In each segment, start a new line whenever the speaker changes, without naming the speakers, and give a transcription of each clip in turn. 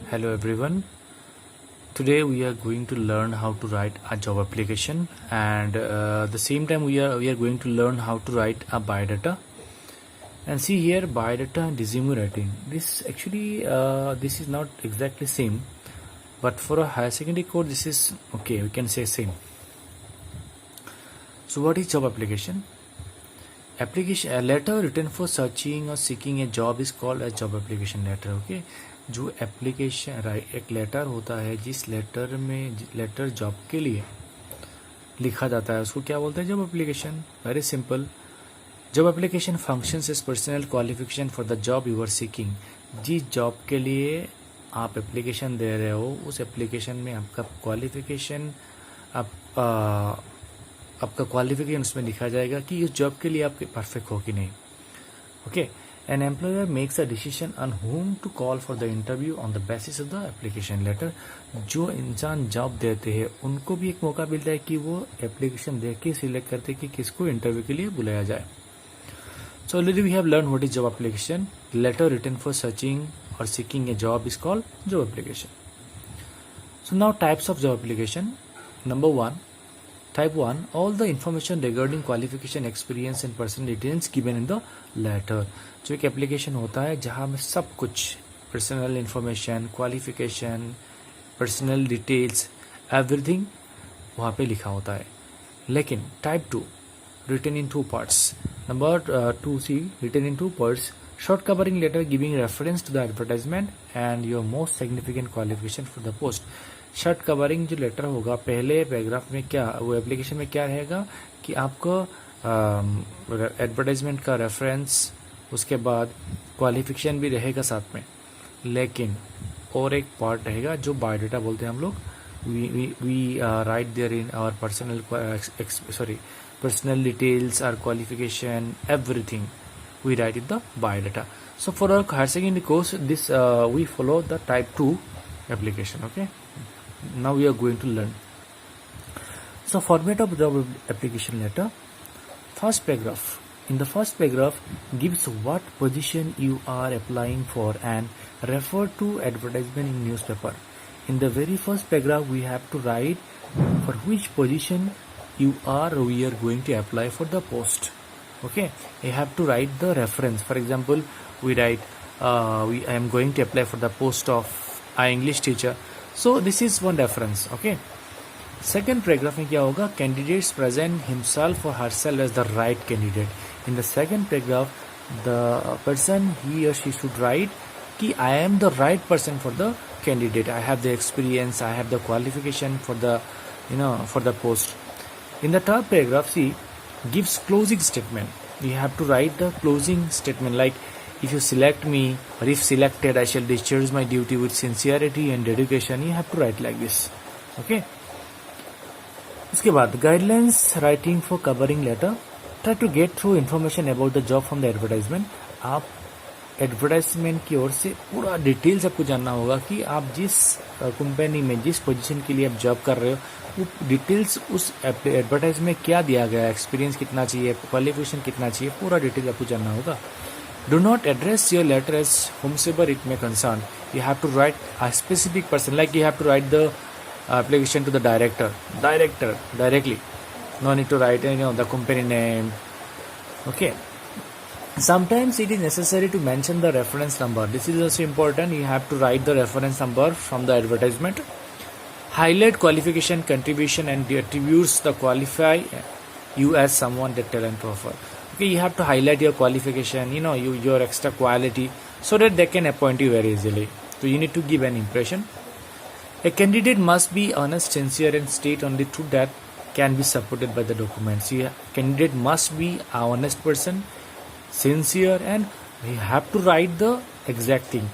Hello everyone. Today we are going to learn how to write a job application, and the same time we are going to learn how to write a biodata. And see here, biodata and resume writing. This actually this is not exactly same, but for a higher secondary course this is okay. We can say same. So what is job application? Application a letter written for searching or seeking a job is called a job application letter. Okay, जो application एक letter होता है, जिस letter में letter job के लिए लिखा जाता है उसको क्या बोलते हैं? Job application. Very simple. Job application functions as personal qualification for the job you are seeking. जिस जॉब के लिए आप एप्लीकेशन दे रहे हो उस एप्लीकेशन में आपका क्वालिफिकेशन आपका क्वालिफिकेशन उसमें लिखा जाएगा कि उस जॉब के लिए आप परफेक्ट हो कि नहीं. Okay. An employer makes a decision on whom to call for the interview on the basis of the application letter. जो इंसान जॉब देते हैं उनको भी एक मौका मिलता है कि वो एप्लीकेशन देख के सिलेक्ट करते हैं कि किसको इंटरव्यू के लिए बुलाया जाए. So already we have learned what is job application. Letter written for searching or seeking a job is called job application. So now types of job application. Number 1. Type 1. All the information regarding qualification, experience and personal details given in the letter. जो एक application होता है जहाँ में सब कुछ personal information, qualification, personal details, everything वहाँ पे लिखा होता है. लेकिन type 2 written in 2 parts. Number 2C written in 2 parts. Short covering letter giving reference to the advertisement and your most significant qualification for the post. Short covering जो letter होगा पहले paragraph में क्या वो एप्लीकेशन में क्या रहेगा कि आपको एडवर्टाइजमेंट का रेफरेंस, उसके बाद क्वालिफिकेशन भी रहेगा साथ में. लेकिन और एक पार्ट रहेगा जो बायोडाटा बोलते हैं हम लोग. We write there in our personal details, our qualification, everything we write in the biodata. So for our higher secondary course, this we follow the type 2 application. Okay. Now we are going to learn. So format of job application letter. First paragraph. In the first paragraph gives what position you are applying for and refer to advertisement in newspaper. In the very first paragraph we have to write for which position we are going to apply for the post. Okay. You have to write the reference. For example, we write I am going to apply for the post of English teacher. So this is one reference. Okay. Second paragraph में क्या होगा? Candidates present himself or herself as the right candidate. In the second paragraph, the person he or she should write कि I am the right person for the candidate. I have the experience. I have the qualification for the for the post. In the third paragraph, see, gives closing statement. You have to write the closing statement like, if you select me or if selected, I shall discharge my duty with sincerity and dedication. You have to write like this. Okay. उसके बाद guidelines writing for covering letter. Try to get through information about the job from the advertisement. आप advertisement की ओर से पूरा details आपको जानना होगा कि आप जिस कंपनी में जिस पोजीशन के लिए आप जॉब कर रहे हो वो डिटेल्स उस एडवर्टाइज में क्या दिया गया है, एक्सपीरियंस कितना चाहिए, क्वालिफिकेशन कितना चाहिए, पूरा डिटेल आपको जानना होगा. Do not address your letter as whomsoever it may concern. You have to write a specific person. Like you have to write the application to the director directly. No need to write the company name. Okay. Sometimes it is necessary to mention the reference number. This is also important. You have to write the reference number from the advertisement. Highlight qualification, contribution, and the attributes that qualify you as someone that talent to offer. Okay, you have to highlight your qualification, your extra quality, so that they can appoint you very easily. So you need to give an impression. A candidate must be honest, sincere, and state only truth that can be supported by the documents. Candidate must be an honest person, sincere, and you have to write the exact thing.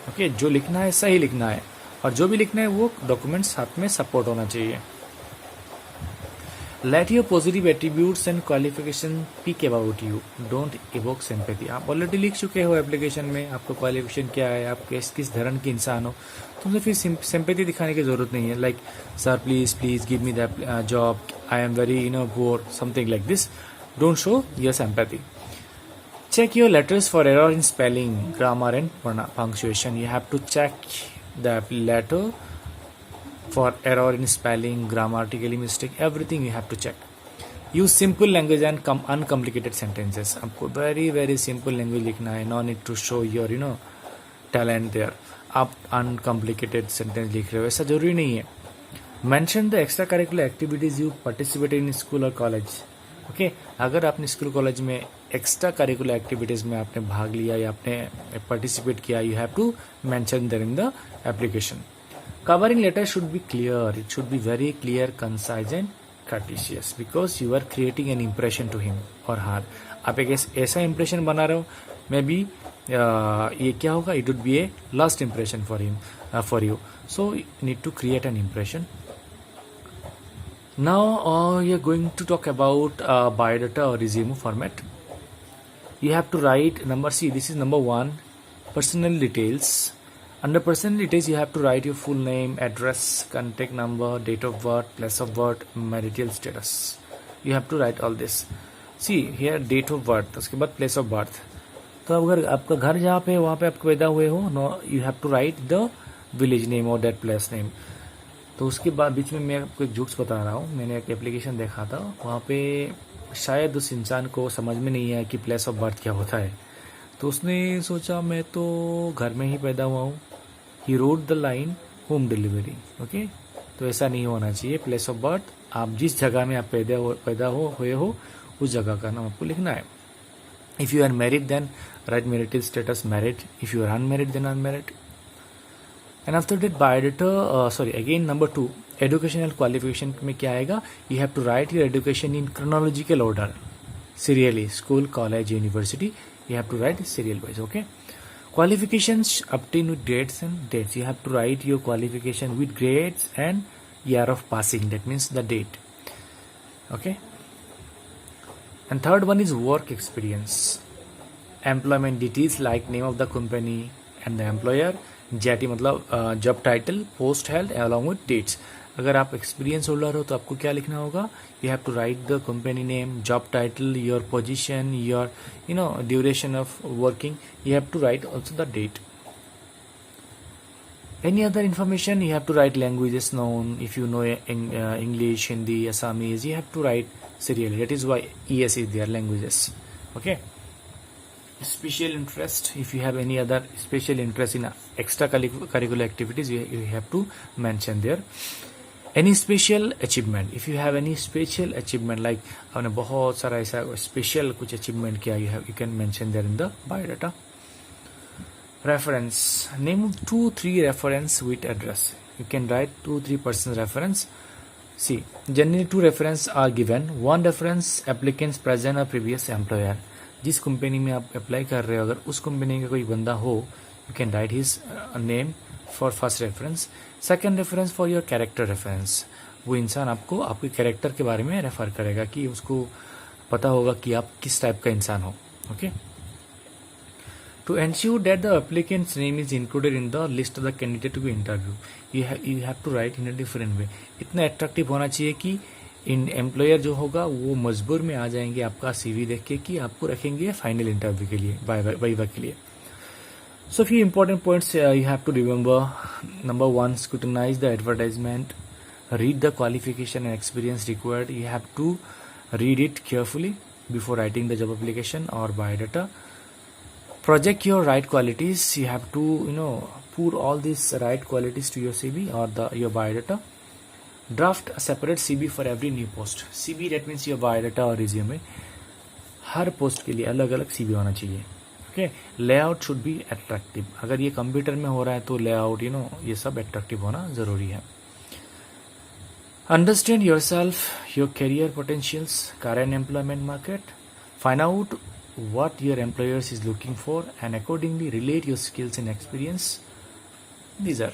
Okay, जो लिखना है सही लिखना है और जो भी लिखना है वो डॉक्यूमेंट्स साथ में सपोर्ट होना चाहिए. Let your positive attributes and qualification speak about you. Don't evoke sympathy. आप ऑलरेडी लिख चुके हो एप्लीकेशन में आपका क्वालिफिकेशन क्या है, आप किस धर्म के इंसान हो, तो मुझे फिर सिंपैथी दिखाने की जरूरत नहीं है. Like sir please give me the job, I am very poor, something like this. Don't show your sympathy. Check your letters for error in spelling, grammar and punctuation. You have to check the letter, for error in spelling, grammatically mistake, everything you have to check. Use simple language and uncomplicated sentences. आपको very very simple language लिखना है. No need to show your talent there. आप uncomplicated sentence लिख रहे हो ऐसा जरूरी नहीं है. Mention the extra curricular activities you participated in school और कॉलेज. ओके, अगर आपने स्कूल कॉलेज में एक्स्ट्रा करिकुलर एक्टिविटीज में आपने भाग लिया या आपने पार्टिसिपेट किया, you have to mention there in the application. Covering letter should be clear. It should be very clear, concise and courteous because you are creating an impression to him or her. आप एक ऐसा impression बना रहे हो, may be ये क्या होगा, it would be a last impression for him, for you. So you need to create an impression. Now we are going to talk about biodata or resume format. You have to write this is number 1, personal details. Under personal details, you have to write your full name, address, contact number, date of birth, place of birth, marital status. You have to write all this. See here, date of birth, उसके बाद place of birth. तो अगर आपका घर जहाँ पे वहाँ पे आप पैदा हुए हो, no, you have to write the village name or that place name. तो उसके बाद बीच में मैं आपको एक जोक्स बता रहा हूँ. मैंने एक एप्लीकेशन देखा था, वहाँ पे शायद उस इंसान को समझ में नहीं आया कि प्लेस ऑफ बर्थ क्या होता है. तो उसने सोचा मैं तो घर में ही पैदा हुआ हूँ. ही road the line home delivery. Okay, तो ऐसा नहीं होना चाहिए. प्लेस ऑफ बर्थ, आप जिस जगह में आप पैदा हुए हो उस जगगह का नाम आपको लिखना है. If you are married then write marital status married. If you are unmarried then unmarried. And after that biodata, sorry again number 2, educational qualification में क्या आएगा, you have to write your education in chronological order, serially, school, college, university. You have to write serial wise. Okay, qualifications obtained with grades and dates. You have to write your qualification with grades and year of passing. That means the date. Okay, and third one is work experience. Employment details like name of the company and the employer. JT मतलब job title, post held along with dates. अगर आप experience holder हो तो आपको क्या लिखना होगा, you have to write the company name, job title, your position, your duration of working. You have to write also the date. Any other information you have to write languages known. If you know English, Hindi, Assamese, you have to write serial. That is why ES is there, languages. Okay, special interest, if you have any other special interest in extra curricular activities, you have to mention there. Any special achievement, if you have any special achievement like आपने बहुत सारा ऐसा special कुछ achievement किया, you can mention there in the biodata. Reference, name 2-3 reference with address. You can write 2-3 persons reference. See, generally 2 reference are given. 1 reference applicants present or previous employer. जिस company में आप apply कर रहे हो, अगर उस company का कोई बंदा हो, you can right his name for first reference. Second reference for your character reference. वो इंसान आपको आपके कैरेक्टर के बारे में रेफर करेगा कि उसको पता होगा कि आप किस टाइप का इंसान हो. Okay, to ensure that the applicant's name is included in the list of the candidate to be interview, you have to write in a different way. इतना अट्रैक्टिव होना चाहिए कि इन एम्प्लॉयर जो होगा वो मजबूर में आ जाएंगे आपका CV देख के कि आपको रखेंगे फाइनल इंटरव्यू के लिए, वाइवा के लिए. So few important points you have to remember. Number 1, scrutinise the advertisement, read the qualification and experience required. You have to read it carefully before writing the job application और biodata. Project your right qualities. You have to put all these right qualities to your CV or your biodata. Draft a separate CV for every new post. CV that means your biodata और resume. हर post के लिए अलग अलग CV होना चाहिए. Okay, layout should be attractive. अगर ये computer में हो रहा है तो लेआउट ये सब अट्रैक्टिव होना जरूरी है. Understand yourself, your career potentials, current employment market. Find out what your employers is looking for and accordingly relate your skills and experience. These are,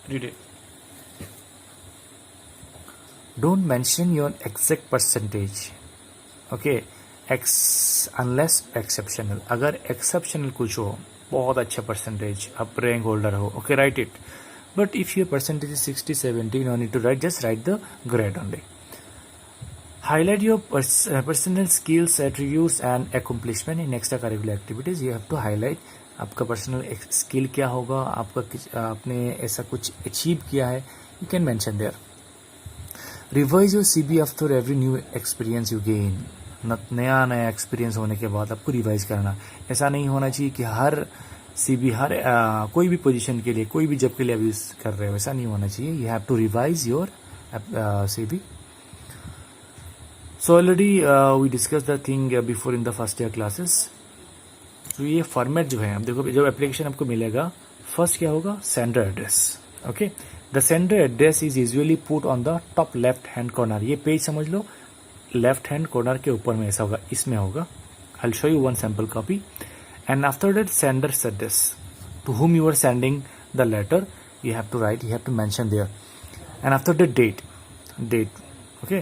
read it. Don't mention your exact percentage. Okay, unless exceptional. अगर exceptional कुछ हो, बहुत अच्छा percentage, आप rank holder हो, okay, write it. But if your percentage is 60-70, no need to write, just write the grade only. Highlight your personal skills, attributes and accomplishment in extracurricular activities. You have to highlight आपका personal skill क्या होगा, आपने ऐसा कुछ achieve किया है, you can mention there. Revise your CV after every new experience you gain. नया नया एक्सपीरियंस होने के बाद आपको रिवाइज करना. ऐसा नहीं होना चाहिए कि हर सीबी कोई भी पोजीशन के लिए, कोई भी जॉब के लिए आप यूज कर रहे हो, ऐसा नहीं होना चाहिए. You have to revise your CV. So already we discuss the thing before in the first year classes. तो ये फॉर्मेट जो है, अब देखो जब एप्लीकेशन आपको मिलेगा, फर्स्ट क्या होगा, sender address. Okay, the sender address is usually put on the top left hand corner. ये पेज समझ लो, लेफ्ट हैंड कॉर्नर के ऊपर में ऐसा होगा, इसमें होगा. I will show you one sample copy. And after that, sender's address, to whom you are sending the letter, you have to write, you have to mention there. And after that, date, okay.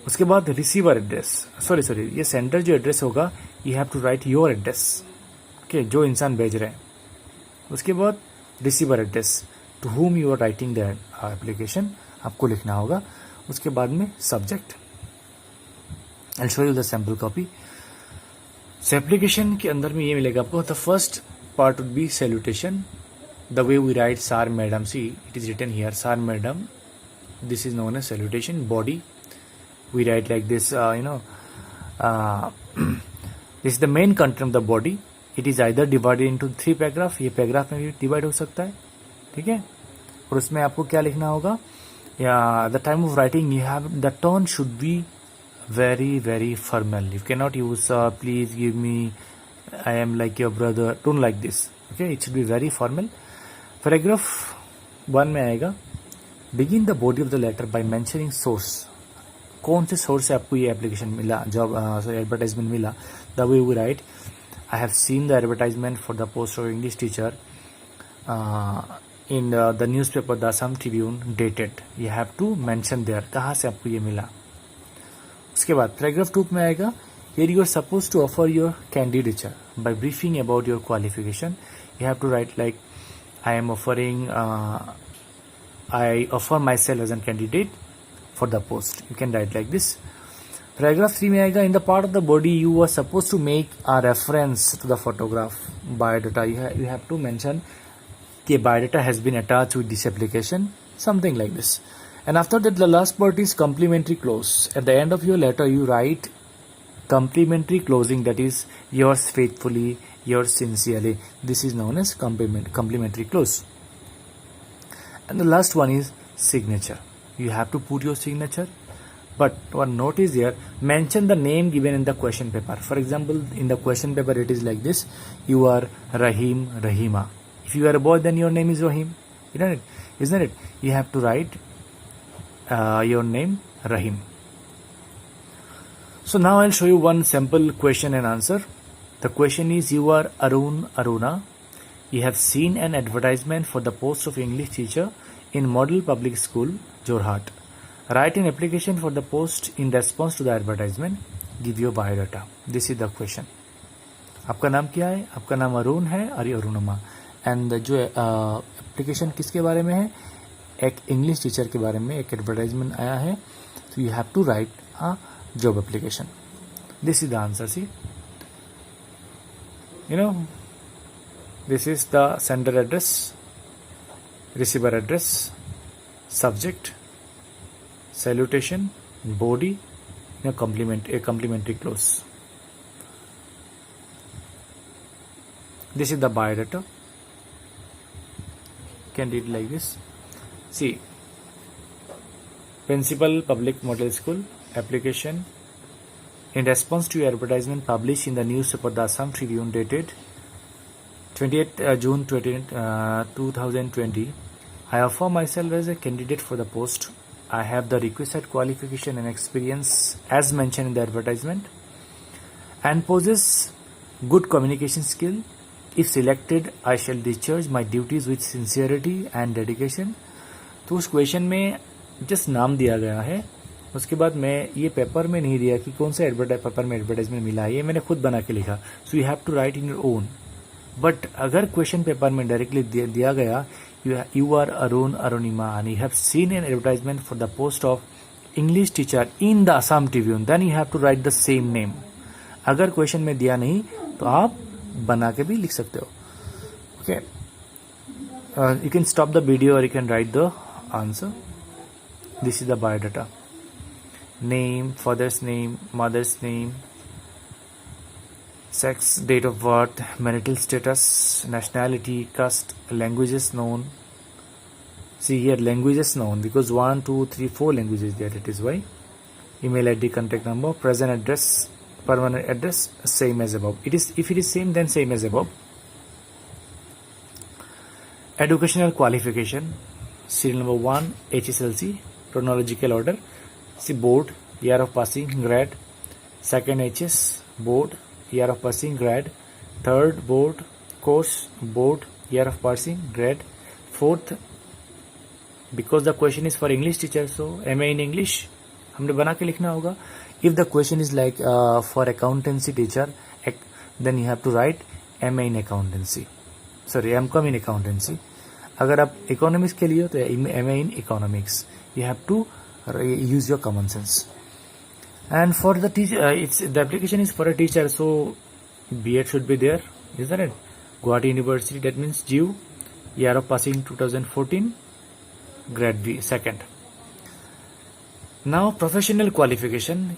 उसके बाद receiver address, sorry, ये sender जो address होगा, you have to write your address, okay, जो इंसान भेज रहे हैं. उसके बाद receiver address, to whom you are writing the application, आपको लिखना होगा. उसके बाद में subject. I'll show you the sample copy. So application के अंदर में ये मिलेगा आपको. The first part would be salutation, the way we write sir madam. See it is written here, sir madam. This is known as salutation. Body we write like this, this is the main content of the body. It is either divided into 3 paragraph. ये paragraph में भी divide हो सकता है, ठीक है. और उसमें आपको क्या लिखना होगा, या the time of writing you have, the tone should be very formal. You cannot use please give me, I am like your brother. Don't like this, okay. It should be very formal. Paragraph 1 में आएगा, begin the body of the letter by mentioning source. कौन से source से आपको ये application मिला, job advertisement मिला. The way we write, I have seen the advertisement for the post of English teacher in the newspaper the Assam Tribune, dated. You have to mention there, कहाँ से आपको ये मिला. उसके बाद पैराग्राफ 2 में आएगा, here you are suppose to offer your candidature by briefing about your qualification. You have to write like, I am offering, I offer myself as an candidate for the post. You can write like this. Paragraph 3 में आएगा, in the part of the body you are suppose to make a reference to the photograph biodata. You have to mention कि biodata has been attached with this application, something like this. And after that, the last part is complimentary close. At the end of your letter, you write complimentary closing, that is yours faithfully, yours sincerely. This is known as complimentary close. And the last one is signature. You have to put your signature. But one note is here, mention the name given in the question paper. For example, in the question paper, it is like this, you are Rahim, Rahima. If you are a boy, then your name is Rahim. Isn't it? You have to write your name Rahim. So now I'll show you one simple question and answer. The question is, you are Aruna. You have seen an advertisement for the post of English teacher in Model Public School, Jorhat. Write an application for the post in response to the advertisement. Give your biodata. This is the question. आपका नाम क्या है? आपका नाम अरुण है और ये Arunima. And जो एप्लीकेशन किसके बारे में है? एक इंग्लिश टीचर के बारे में एक एडवर्टाइजमेंट आया है. तो you have to write a job application. This is the answer. See, you know, this is the sender address, receiver address, subject, salutation, body, complimentary close. This is the biodata. Can read like this. See, Principal Public Model School application in response to advertisement published in the newspaper The Assam Tribune dated 28 June 2020. I offer myself as a candidate for the post. I have the requisite qualification and experience as mentioned in the advertisement and possess good communication skill. If selected, I shall discharge my duties with sincerity and dedication. तो उस question में just नाम दिया गया है. उसके बाद मैं ये पेपर में नहीं दिया कि कौन सा पेपर में एडवर्टाइजमेंट मिला है, ये मैंने खुद बना के लिखा. So you have to write in your own. But अगर क्वेश्चन पेपर में डायरेक्टली दिया गया you are Arun Arunima and you have seen an advertisement for the post of English teacher in the Assam Tribune, then you have to write the same name. अगर question में दिया नहीं तो आप बना के भी लिख सकते हो. Okay, you can stop the video or you can write the answer. This is the biodata. Name, father's name, mother's name, sex, date of birth, marital status, nationality, caste, languages known. See here, languages known, because 1, 2, 3, 4 languages there, that is why. Email ID, contact number, present address, permanent address, same as above. If it is same, then same as above. Educational qualification, serial number 1, HSLC, chronological order. See, board, year of passing, grade. Second HS, board, year of passing, grade. Third, board, course, board, year of passing, grade. Fourth, because the question is for English teacher, so MA in English हमने बना के लिखना होगा. If the question is like for accountancy teacher, then you have to write MA in accountancy. Sorry, MCOM in accountancy. अगर आप economics के लिए हो तो MA in economics. You have to use your common sense. And for the teacher, the application is for a teacher, so B.Ed should be there, isn't it? Guwahati University, that means GU, year of passing 2014, grade B, second. Now professional qualification.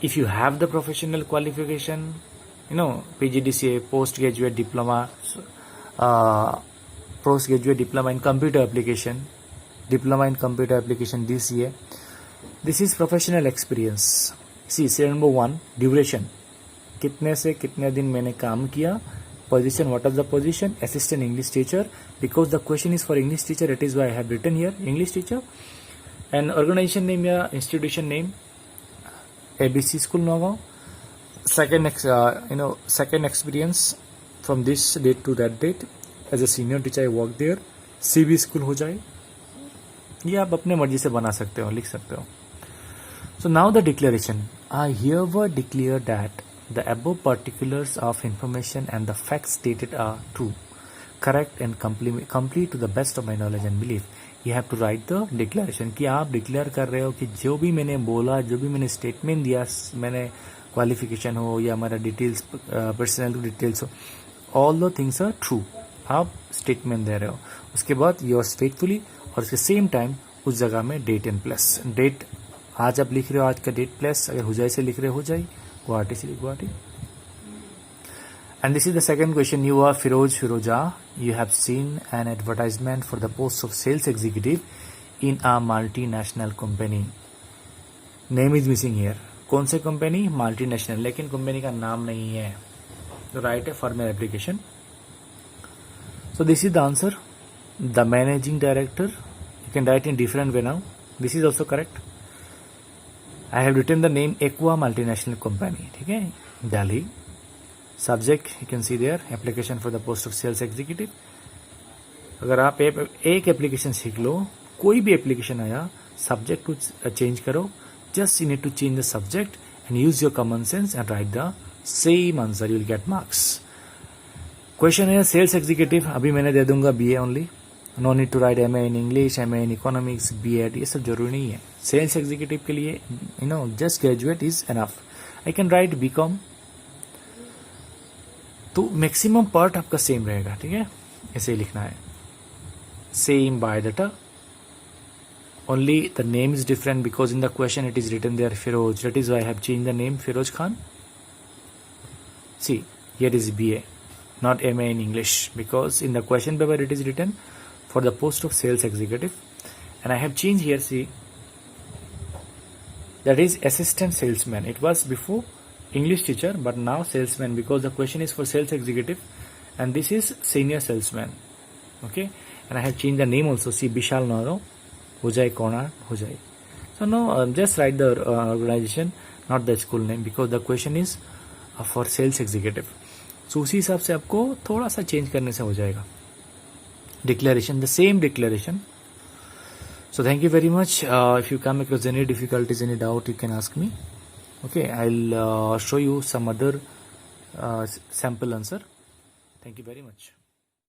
If you have the professional qualification, PGDCA, postgraduate diploma, postgraduate diploma in computer application, diploma in computer application DCA. This is professional experience. See, serial number 1, duration. कितने से कितने दिन मैंने काम किया. Position, what is the position? Assistant English teacher. Because the question is for English teacher, it is why I have written here English teacher. And organization name या institution name, ABC School Nagaon. Second experience from this date to that date. As a senior teacher I work there. CB School हो जाए. ये आप अपने मर्जी से बना सकते हो, लिख सकते हो. So now the declaration. I hereby declare that the above particulars of information and the facts stated are true, correct and complete to the best of my knowledge and belief. You have to write the declaration कि आप declare कर रहे हो कि जो भी मैंने बोला, जो भी मैंने स्टेटमेंट दिया, मैंने क्वालिफिकेशन हो या हमारा डिटेल्स, पर्सनल डिटेल्स हो, all the things are true. आप स्टेटमेंट दे रहे हो. उसके बाद योर्स फेथफुली, और उसके सेम टाइम उस जगह में डेट एंड प्लस. डेट आज आप लिख रहे हो, आज का डेट प्लस, अगर हुजाई से लिख रहे हो जाए, गुवाहाटी से Guwahati. And this is the second question. You are Firoja. You have seen an advertisement for the post of sales executive in a multinational company. Name is missing here. कौन से कंपनी? मल्टीनेशनल, लेकिन कंपनी का नाम नहीं है. तो right है formal application. So this is the answer. The managing director. You can write in different way now. This is also correct. I have written the name Aqua Multinational Company. ठीक है, Delhi. Subject you can see there, application for the post of sales executive. अगर आप एक application सीख लो, कोई भी application आया, subject को चेंज करो. Just you need to change the subject and use your common sense and write the same answer. You will get marks. Question है सेल्स एग्जीक्यूटिव. अभी मैंने दे दूंगा BA only. No need to write MA in English, MA in economics, B.Ed, ये सब जरूरी नहीं है. सेल्स एग्जीक्यूटिव के लिए just graduate is enough. I can write BCom. तो मैक्सिमम पार्ट आपका सेम रहेगा. ठीक है, ऐसे ही लिखना है. Same biodata, only the name is different because in the question it is written there Firoz. That is why I have change the name Firoz Khan. See, here is BA, not MA in English, because in the question paper it is written for the post of sales executive, and I have changed here. See, that is assistant salesman. It was before English teacher, but now salesman, because the question is for sales executive, and this is senior salesman. Okay, and I have changed the name also. See, Bishal Naro, Hojai Kona, Hojai. So no, just write the organization, not the school name, because the question is for sales executive. So उसी हिसाब से आपको थोड़ा सा change करने से हो जाएगा. Declaration, the same declaration. So thank you very much. If you come across any difficulties, any doubt, you can ask me. Okay, I'll show you some other sample answer. Thank you very much.